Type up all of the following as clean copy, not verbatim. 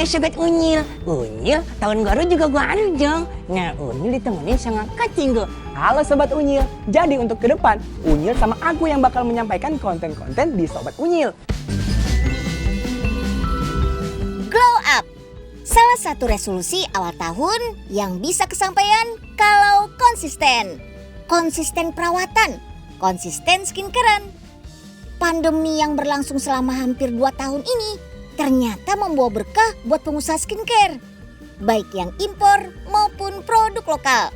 Sobat Unyil. Unyil, tahun baru juga gua anjong. Nah, Unyil ditemenin sama Kak Cinggo. Halo Sobat Unyil. Jadi untuk ke depan, Unyil sama aku yang bakal menyampaikan konten-konten di Sobat Unyil. Glow up. Salah satu resolusi awal tahun yang bisa kesampaian kalau konsisten. Konsisten perawatan, konsisten skincarean. Pandemi yang berlangsung selama hampir 2 tahun ini ternyata membawa berkah buat pengusaha skincare, baik yang impor maupun produk lokal.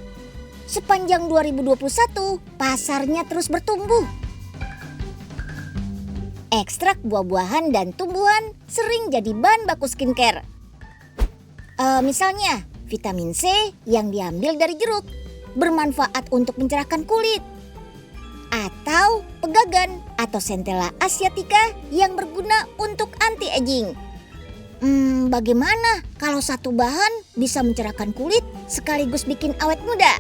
Sepanjang 2021, pasarnya terus bertumbuh. Ekstrak buah-buahan dan tumbuhan sering jadi bahan baku skincare. Misalnya, vitamin C yang diambil dari jeruk bermanfaat untuk mencerahkan kulit. Atau pegagan atau Centella asiatica yang berguna untuk anti-aging. Bagaimana kalau satu bahan bisa mencerahkan kulit sekaligus bikin awet muda?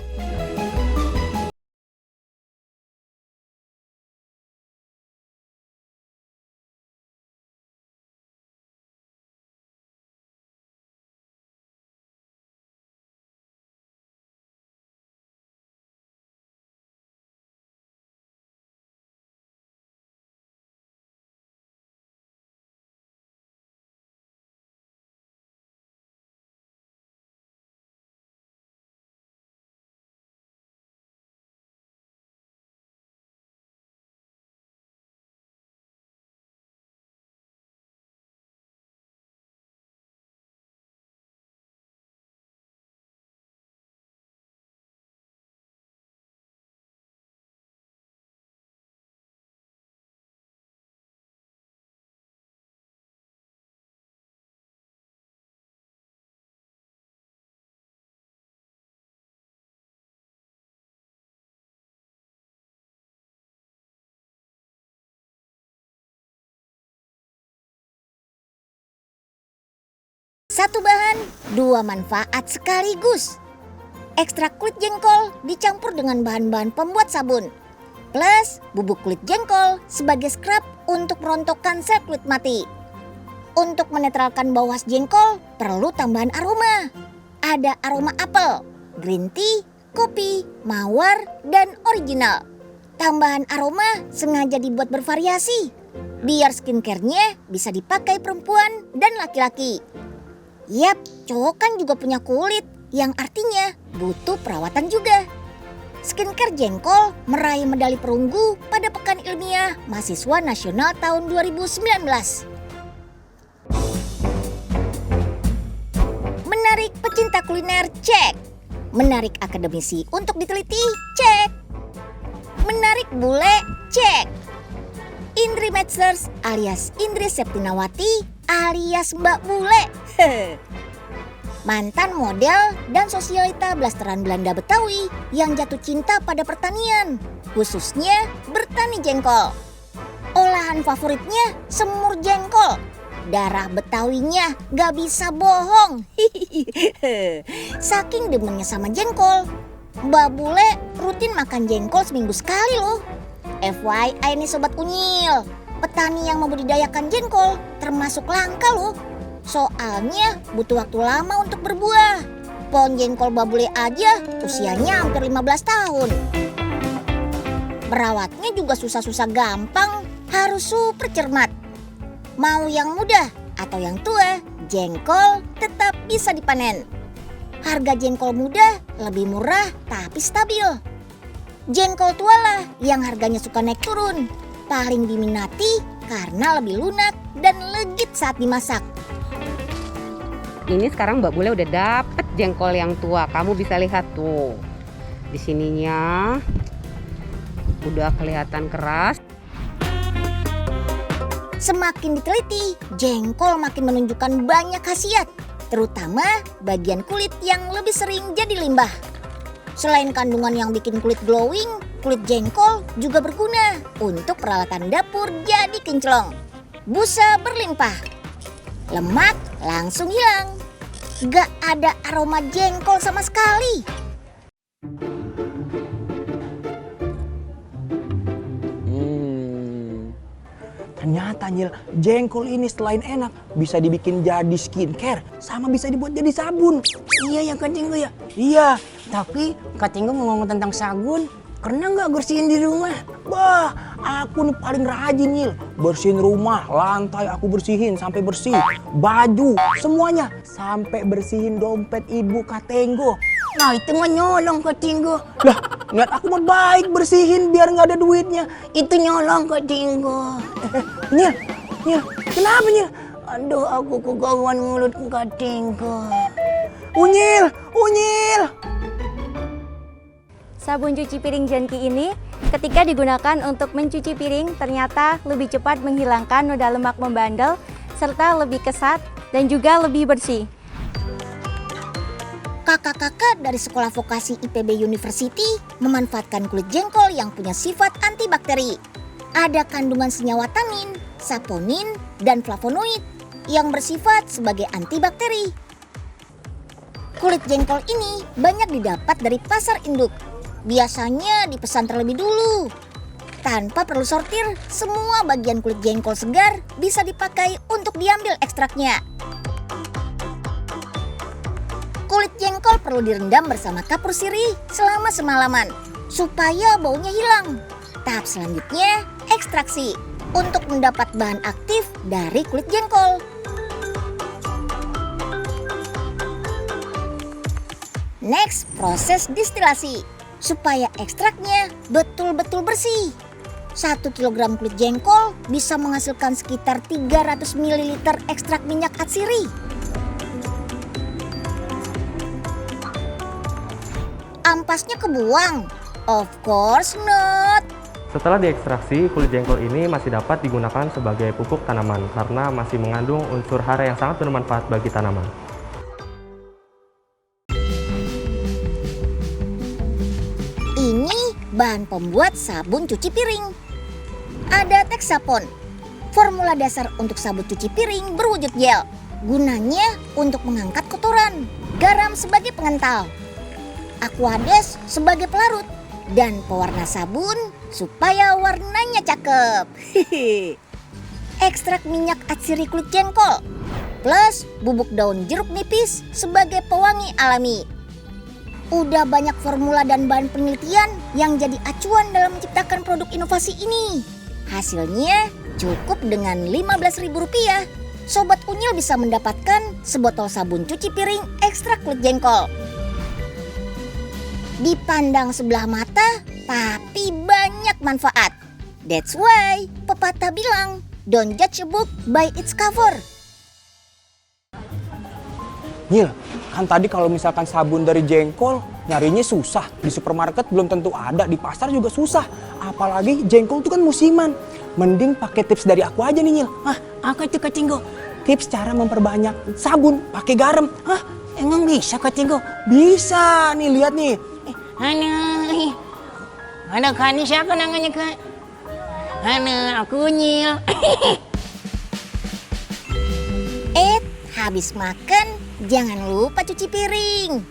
Satu bahan, 2 manfaat sekaligus. Ekstrak kulit jengkol dicampur dengan bahan-bahan pembuat sabun. Plus bubuk kulit jengkol sebagai scrub untuk merontokkan sel kulit mati. Untuk menetralkan bau khas jengkol perlu tambahan aroma. Ada aroma apel, green tea, kopi, mawar, dan original. Tambahan aroma sengaja dibuat bervariasi, biar skincare-nya bisa dipakai perempuan dan laki-laki. Yap, cowok kan juga punya kulit, yang artinya butuh perawatan juga. Skincare jengkol meraih medali perunggu pada Pekan Ilmiah Mahasiswa Nasional tahun 2019. Menarik pecinta kuliner, cek. Menarik akademisi untuk diteliti, cek. Menarik bule, cek. Indri Metzlers alias Indri Septinawati alias Mbak Bule. Mantan model dan sosialita blasteran Belanda Betawi yang jatuh cinta pada pertanian, khususnya bertani jengkol. Olahan favoritnya semur jengkol. Darah Betawinya gak bisa bohong. Saking demennya sama jengkol, Mbak Bule rutin makan jengkol seminggu sekali loh. FYI nih Sobat Unyil, petani yang membudidayakan jengkol termasuk langka loh. Soalnya butuh waktu lama untuk berbuah. Pohon jengkol Mbak Bule aja usianya hampir 15 tahun. Merawatnya juga susah-susah gampang, harus super cermat. Mau yang muda atau yang tua, jengkol tetap bisa dipanen. Harga jengkol muda lebih murah tapi stabil. Jengkol tua lah yang harganya suka naik turun. Paling diminati karena lebih lunak dan legit saat dimasak. Ini sekarang Mbak Bule udah dapet jengkol yang tua. Kamu bisa lihat tuh. Di sininya udah kelihatan keras. Semakin diteliti, jengkol makin menunjukkan banyak khasiat, terutama bagian kulit yang lebih sering jadi limbah. Selain kandungan yang bikin kulit glowing, kulit jengkol juga berguna untuk peralatan dapur jadi kinclong. Busa berlimpah, lemak langsung hilang. Gak ada aroma jengkol sama sekali. Ternyata Nyil, jengkol ini selain enak bisa dibikin jadi skincare sama bisa dibuat jadi sabun. Iya ya Kak Tinggo ya. Iya, Tapi Kak Tinggo mau ngomong tentang sabun, pernah nggak bersihin di rumah? bah, aku nih paling rajin Nyil. Bersihin rumah, lantai aku bersihin sampai bersih. Baju, semuanya. Sampai bersihin dompet ibu Kak Tenggo. Nah itu mah nyolong Kak Tinggo. Lah, niat aku mah baik bersihin biar nggak ada duitnya. Itu nyolong Kak Tinggo. Nyil, Nyil, kenapa Nyil? Aduh aku kegauan mulutku Kak Tinggo. Unyil, Unyil. Sabun cuci piring Janki ini ketika digunakan untuk mencuci piring ternyata lebih cepat menghilangkan noda lemak membandel serta lebih kesat dan juga lebih bersih. Kakak-kakak dari Sekolah Vokasi IPB University memanfaatkan kulit jengkol yang punya sifat antibakteri. Ada kandungan senyawa tannin, saponin, dan flavonoid yang bersifat sebagai antibakteri. Kulit jengkol ini banyak didapat dari pasar induk. Biasanya dipesan terlebih dulu. Tanpa perlu sortir, semua bagian kulit jengkol segar bisa dipakai untuk diambil ekstraknya. Kulit jengkol perlu direndam bersama kapur sirih selama semalaman supaya baunya hilang. Tahap selanjutnya, ekstraksi untuk mendapat bahan aktif dari kulit jengkol. Next, proses distilasi supaya ekstraknya betul-betul bersih. 1 kg kulit jengkol bisa menghasilkan sekitar 300 ml ekstrak minyak atsiri. Ampasnya kebuang? Of course not. Setelah diekstraksi, kulit jengkol ini masih dapat digunakan sebagai pupuk tanaman karena masih mengandung unsur hara yang sangat bermanfaat bagi tanaman. Ini bahan pembuat sabun cuci piring. Ada Texapon, formula dasar untuk sabun cuci piring berwujud gel. Gunanya untuk mengangkat kotoran. Garam sebagai pengental. Aquades sebagai pelarut. Dan pewarna sabun supaya warnanya cakep. Ekstrak minyak atsiri kulit jengkol. Plus bubuk daun jeruk nipis sebagai pewangi alami. Udah banyak formula dan bahan penelitian yang jadi acuan dalam menciptakan produk inovasi ini. Hasilnya cukup dengan Rp15.000. Sobat Unyil bisa mendapatkan sebotol sabun cuci piring ekstrak kulit jengkol. Dipandang sebelah mata, tapi banyak manfaat. That's why pepatah bilang, don't judge a book by its cover. Nyil, kan tadi kalau misalkan sabun dari jengkol nyarinya susah. Di supermarket belum tentu ada, di pasar juga susah. Apalagi jengkol itu kan musiman. Mending pakai tips dari aku aja nih Nyil. Apa itu Kak Tinggo? Tips cara memperbanyak sabun pakai garam. Emang bisa Kak Tinggo? Bisa nih, lihat nih. Ada Kak ini siapa namanya Kak? Aku Unyil. Habis makan, jangan lupa cuci piring.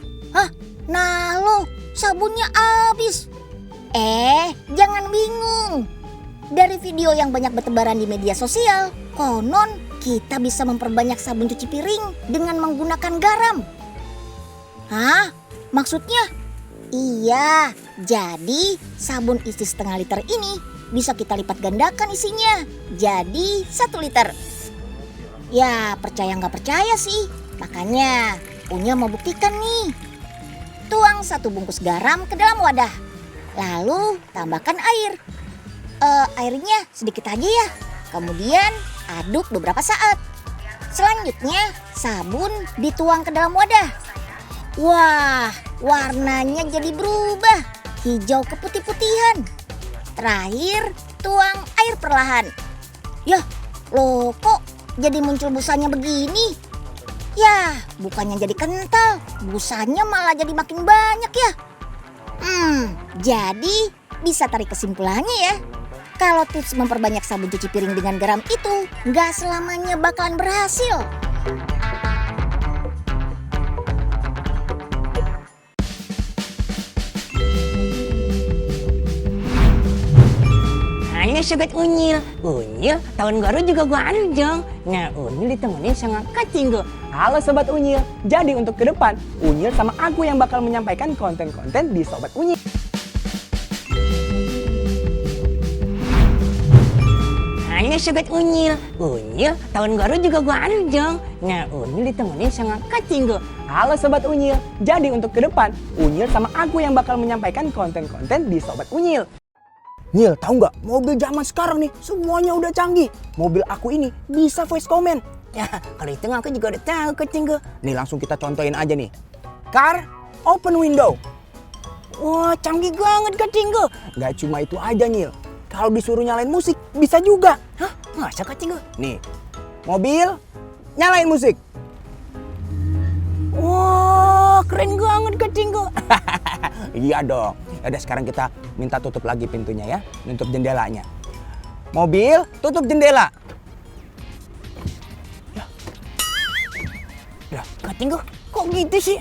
Nah lo, sabunnya habis. Jangan bingung. Dari video yang banyak bertebaran di media sosial, konon kita bisa memperbanyak sabun cuci piring dengan menggunakan garam. Maksudnya? Iya, jadi sabun isi setengah liter ini bisa kita lipat gandakan isinya. Jadi 1 liter. Ya percaya nggak percaya sih, makanya Unyil mau buktikan nih. Tuang 1 bungkus garam ke dalam wadah, lalu tambahkan air. Airnya sedikit aja ya, kemudian aduk beberapa saat. Selanjutnya sabun dituang ke dalam wadah. Wah, warnanya jadi berubah, hijau keputih-putihan. Terakhir, tuang air perlahan. Yah, loh kok jadi muncul busanya begini? Yah, bukannya jadi kental, busanya malah jadi makin banyak ya. Jadi bisa tarik kesimpulannya ya. Kalau tips memperbanyak sabun cuci piring dengan garam itu nggak selamanya bakalan berhasil. Hanya sobat Unyil. Unyil, tahun baru juga gua anu Jong. Nah, Unyil ditemenin sama Kak Cinggo. Halo Sobat Unyil, jadi untuk ke depan, Unyil sama aku yang bakal menyampaikan konten-konten di Sobat Unyil. Hanya sobat Unyil. Unyil, tahun baru juga gua anu Jong. Nah, Unyil ditemenin sama Kak Cinggo. Halo Sobat Unyil, jadi untuk ke depan, Unyil sama aku yang bakal menyampaikan konten-konten di Sobat Unyil. Nyil, tahu nggak? Mobil zaman sekarang nih, semuanya udah canggih. Mobil aku ini bisa voice comment. Ya, kalau itu aku juga udah tahu Kak Cinggo. Nih langsung kita contohin aja nih. Car, open window. Wah, canggih banget Kak Cinggo. Gak cuma itu aja Nyil, kalau disuruh nyalain musik bisa juga. Hah? Masa Kak Cinggo? Nih, mobil nyalain musik. Wah, keren banget Kak Cinggo. Iya dong. Yaudah sekarang kita minta tutup lagi pintunya ya, nutup jendelanya. Mobil tutup jendela. Lah, Kak Cinggo, kok gitu sih?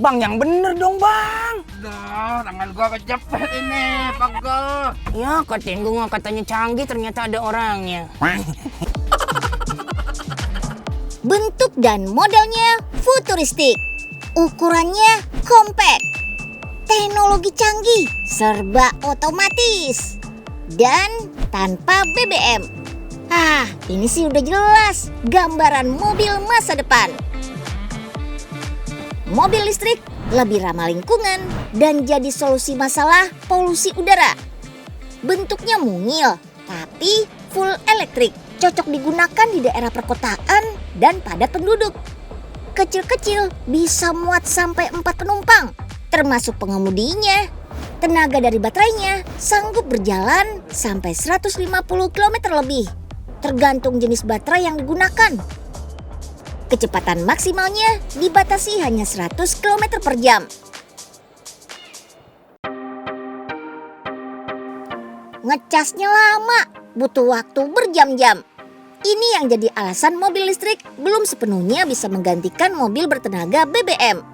Bang, yang bener dong bang. Dah, tangan gua kejepit ini, pegel. Ya, Kak Cinggo nggak katanya canggih, ternyata ada orangnya. Bentuk dan modelnya futuristik. Ukurannya compact. Teknologi canggih, serba otomatis. Dan tanpa BBM. Ah, ini sih udah jelas gambaran mobil masa depan. Mobil listrik lebih ramah lingkungan dan jadi solusi masalah polusi udara. Bentuknya mungil, tapi full elektrik. Cocok digunakan di daerah perkotaan dan padat penduduk. Kecil-kecil bisa muat sampai 4 penumpang, termasuk pengemudinya. Tenaga dari baterainya sanggup berjalan sampai 150 km lebih, tergantung jenis baterai yang digunakan. Kecepatan maksimalnya dibatasi hanya 100 km per jam. Ngecasnya lama, butuh waktu berjam-jam. Ini yang jadi alasan mobil listrik belum sepenuhnya bisa menggantikan mobil bertenaga BBM.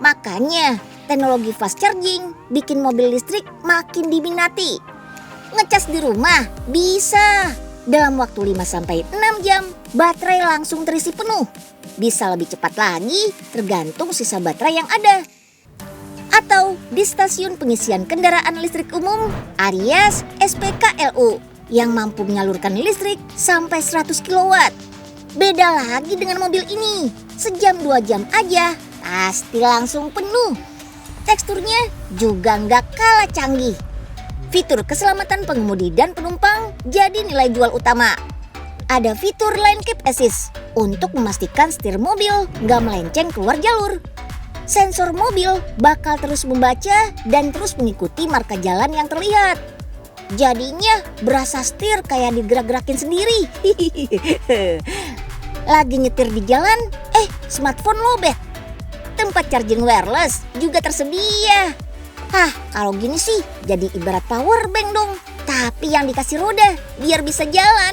Makanya, teknologi fast charging bikin mobil listrik makin diminati. Ngecas di rumah bisa. Dalam waktu 5-6 jam, baterai langsung terisi penuh. Bisa lebih cepat lagi, tergantung sisa baterai yang ada. Atau di stasiun pengisian kendaraan listrik umum alias SPKLU yang mampu menyalurkan listrik sampai 100 kW. Beda lagi dengan mobil ini, sejam 2 jam aja pasti langsung penuh. Teksturnya juga nggak kalah canggih. Fitur keselamatan pengemudi dan penumpang jadi nilai jual utama. Ada fitur Lane Keep Assist untuk memastikan setir mobil nggak melenceng keluar jalur. Sensor mobil bakal terus membaca dan terus mengikuti marka jalan yang terlihat. Jadinya berasa setir kayak digerak-gerakin sendiri. Lagi nyetir di jalan, smartphone lobet. Tempat charging wireless juga tersedia. Kalau gini sih jadi ibarat power bank dong. Tapi yang dikasih roda biar bisa jalan.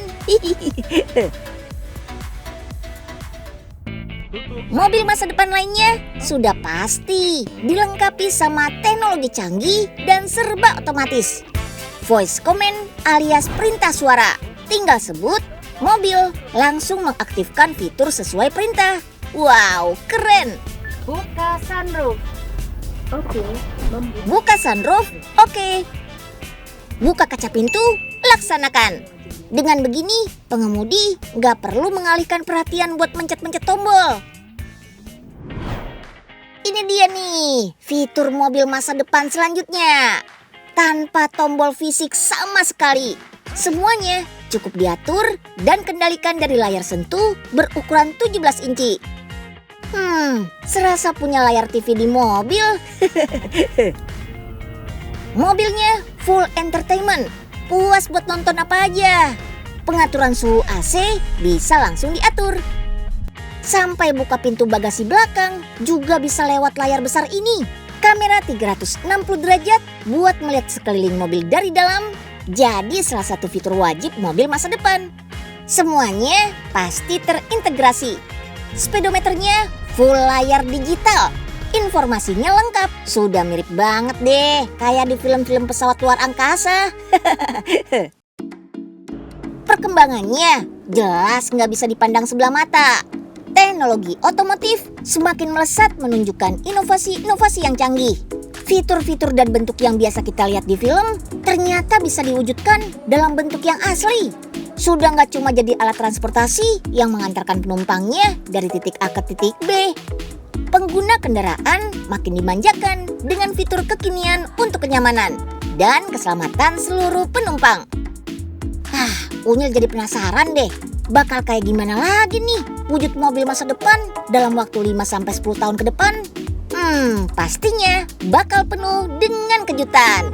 Mobil masa depan lainnya sudah pasti dilengkapi sama teknologi canggih dan serba otomatis. Voice command alias perintah suara. Tinggal sebut, mobil langsung mengaktifkan fitur sesuai perintah. Wow, keren! Buka sunroof. Oke. Buka sunroof, oke. Buka kaca pintu, laksanakan. Dengan begini, pengemudi nggak perlu mengalihkan perhatian buat mencet-mencet tombol. Ini dia nih, fitur mobil masa depan selanjutnya. Tanpa tombol fisik sama sekali. Semuanya cukup diatur dan kendalikan dari layar sentuh berukuran 17 inci. Serasa punya layar TV di mobil. Mobilnya full entertainment, puas buat nonton apa aja. Pengaturan suhu AC bisa langsung diatur. Sampai buka pintu bagasi belakang juga bisa lewat layar besar ini. Kamera 360 derajat buat melihat sekeliling mobil dari dalam. Jadi salah satu fitur wajib mobil masa depan. Semuanya pasti terintegrasi. Speedometernya full layar digital. Informasinya lengkap, sudah mirip banget deh kayak di film-film pesawat luar angkasa. Perkembangannya jelas nggak bisa dipandang sebelah mata. Teknologi otomotif semakin melesat menunjukkan inovasi-inovasi yang canggih. Fitur-fitur dan bentuk yang biasa kita lihat di film ternyata bisa diwujudkan dalam bentuk yang asli. Sudah nggak cuma jadi alat transportasi yang mengantarkan penumpangnya dari titik A ke titik B. Pengguna kendaraan makin dimanjakan dengan fitur kekinian untuk kenyamanan dan keselamatan seluruh penumpang. Unyil jadi penasaran deh, bakal kayak gimana lagi nih wujud mobil masa depan dalam waktu 5-10 tahun ke depan? Pastinya bakal penuh dengan kejutan.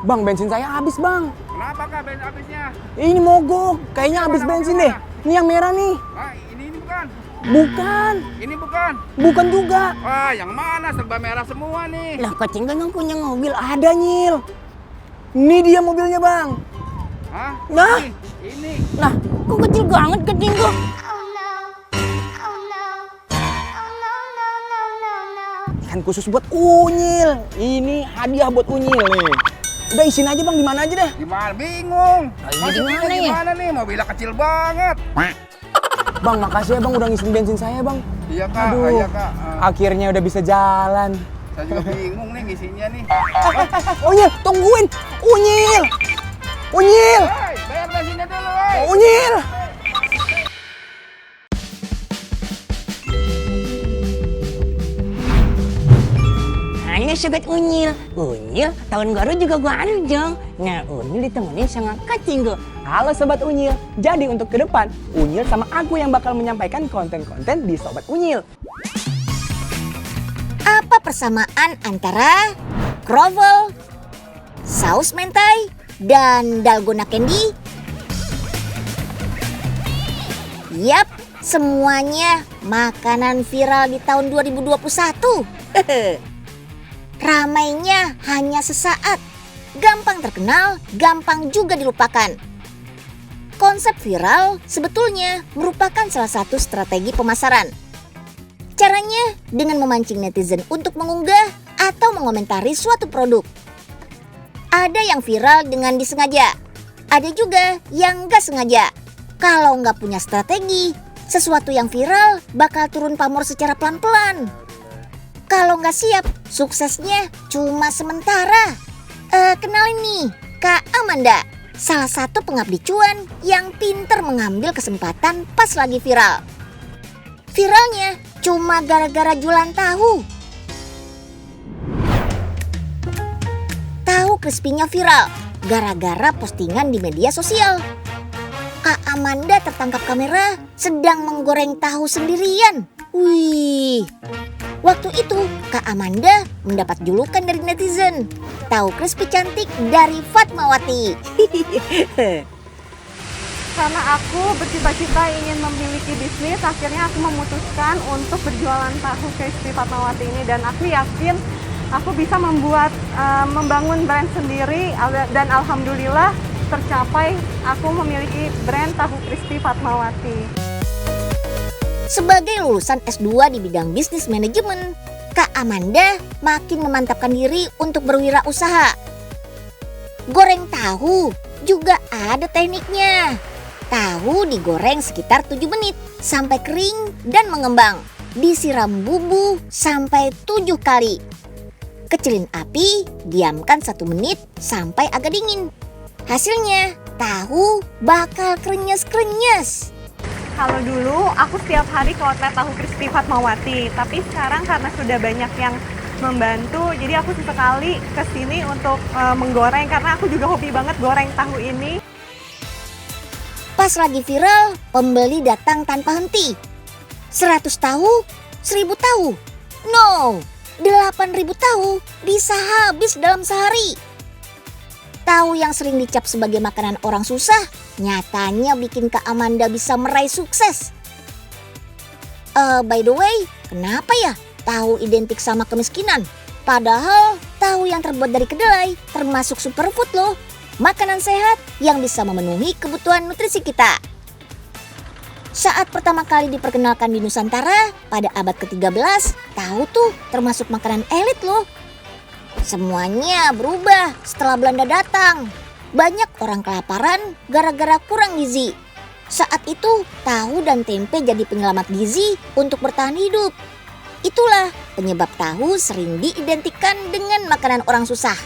Bang, bensin saya habis, Bang. Kenapa kak bensin habisnya? Ini mogok, kayaknya habis bensin deh. Ini yang merah nih. Ah, ini bukan. Bukan, Ini bukan. bukan juga. Wah, yang mana? Serba merah semua nih. Lah kok Cinggo yang punya mobil? Ada, Nyil. Ini dia mobilnya, Bang. Hah? Nah. Ini. Lah kok kecil banget ke Cinggo? Kan khusus buat Unyil. Ini hadiah buat Unyil nih. Udah isiin aja, Bang, di mana aja dah. Gimana? Bingung. ini Maksudnya gimana ya? gimana nih? Mobilnya kecil banget. Bang, makasih ya, Bang, udah ngisiin bensin saya, Bang. Iya kak, Aduh, iya kak. akhirnya udah bisa jalan. Saya juga bingung nih ngisinya nih. Unyil, tungguin. Unyil. Unyil. Hei, bayar bensinnya dulu, hei. Unyil. Ayo sobat Unyil, Unyil tahun baru juga gua anjong. Nah Unyil ditemenin sama Kak Cinggo. Halo Sobat Unyil, jadi untuk ke depan, Unyil sama aku yang bakal menyampaikan konten-konten di Sobat Unyil. Apa persamaan antara kroffel, saus mentai, dan dalgona candy? Yap, semuanya makanan viral di tahun 2021. Ramainya hanya sesaat, gampang terkenal, gampang juga dilupakan. Konsep viral sebetulnya merupakan salah satu strategi pemasaran. Caranya dengan memancing netizen untuk mengunggah atau mengomentari suatu produk. Ada yang viral dengan disengaja, ada juga yang gak sengaja. Kalau nggak punya strategi, sesuatu yang viral bakal turun pamor secara pelan-pelan. Kalau nggak siap, suksesnya cuma sementara. Kenalin nih, Kak Amanda, salah satu pengabdi cuan yang pinter mengambil kesempatan pas lagi viral. Viralnya cuma gara-gara jualan tahu. Tahu crispy-nya viral gara-gara postingan di media sosial. Kak Amanda tertangkap kamera sedang menggoreng tahu sendirian. Wih, waktu itu Kak Amanda mendapat julukan dari netizen, tahu crispy cantik dari Fatmawati. Karena aku bercita-cita ingin memiliki bisnis, akhirnya aku memutuskan untuk berjualan tahu crispy Fatmawati ini, dan aku yakin aku bisa membangun brand sendiri, dan alhamdulillah tercapai. Aku memiliki brand tahu crispy Fatmawati. Sebagai lulusan S2 di bidang bisnis manajemen, Kak Amanda makin memantapkan diri untuk berwirausaha. Goreng tahu juga ada tekniknya. Tahu digoreng sekitar 7 menit sampai kering dan mengembang. Disiram bumbu sampai 7 kali. Kecilin api, diamkan 1 menit sampai agak dingin. Hasilnya, tahu bakal krenyes-krenyes. Kalau dulu aku setiap hari ke outlet tahu crispy Fatmawati, tapi sekarang karena sudah banyak yang membantu, jadi aku sesekali ke sini untuk menggoreng, karena aku juga hobi banget goreng tahu ini. Pas lagi viral, pembeli datang tanpa henti. 100 tahu, 1000 tahu. No, 8.000 tahu bisa habis dalam sehari. Tahu yang sering dicap sebagai makanan orang susah, nyatanya bikin Kak Amanda bisa meraih sukses. By the way, kenapa ya tahu identik sama kemiskinan? Padahal tahu yang terbuat dari kedelai termasuk superfood loh. Makanan sehat yang bisa memenuhi kebutuhan nutrisi kita. Saat pertama kali diperkenalkan di Nusantara pada abad ke-13, tahu tuh termasuk makanan elit loh. Semuanya berubah setelah Belanda datang. Banyak orang kelaparan gara-gara kurang gizi. Saat itu, tahu dan tempe jadi penyelamat gizi untuk bertahan hidup. Itulah penyebab tahu sering diidentikan dengan makanan orang susah.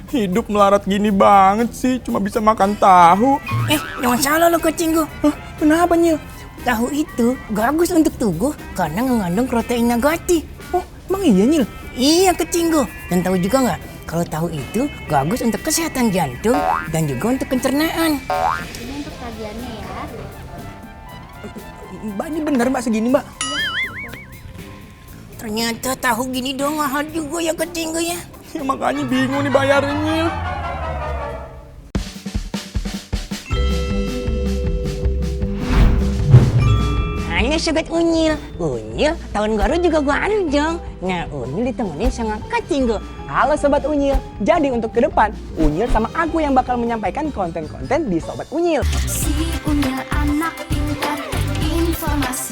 Hidup melarat gini banget sih, cuma bisa makan tahu. Jangan salah lo kecinggu. Kenapa Nyil? Tahu itu bagus untuk tubuh karena mengandung protein nabati. Oh, emang iya Nyil? Iya kecinggu. Dan tahu juga nggak kalau tahu itu bagus untuk kesehatan jantung dan juga untuk pencernaan. Ini untuk tagihannya ya. Mbak, ini bener Mbak segini Mbak? Ternyata tahu gini dong mahal juga ya kecinggu ya. Ya makanya bingung nih bayarnya Nyil. Halo Sobat Unyil. Unyil, tahun baru juga gua Aljong. Nah, Unyil ditemenin sama kecinggu. Halo Sobat Unyil. Jadi untuk ke depan, Unyil sama aku yang bakal menyampaikan konten-konten di Sobat Unyil. Si Unyil anak pintar, informasi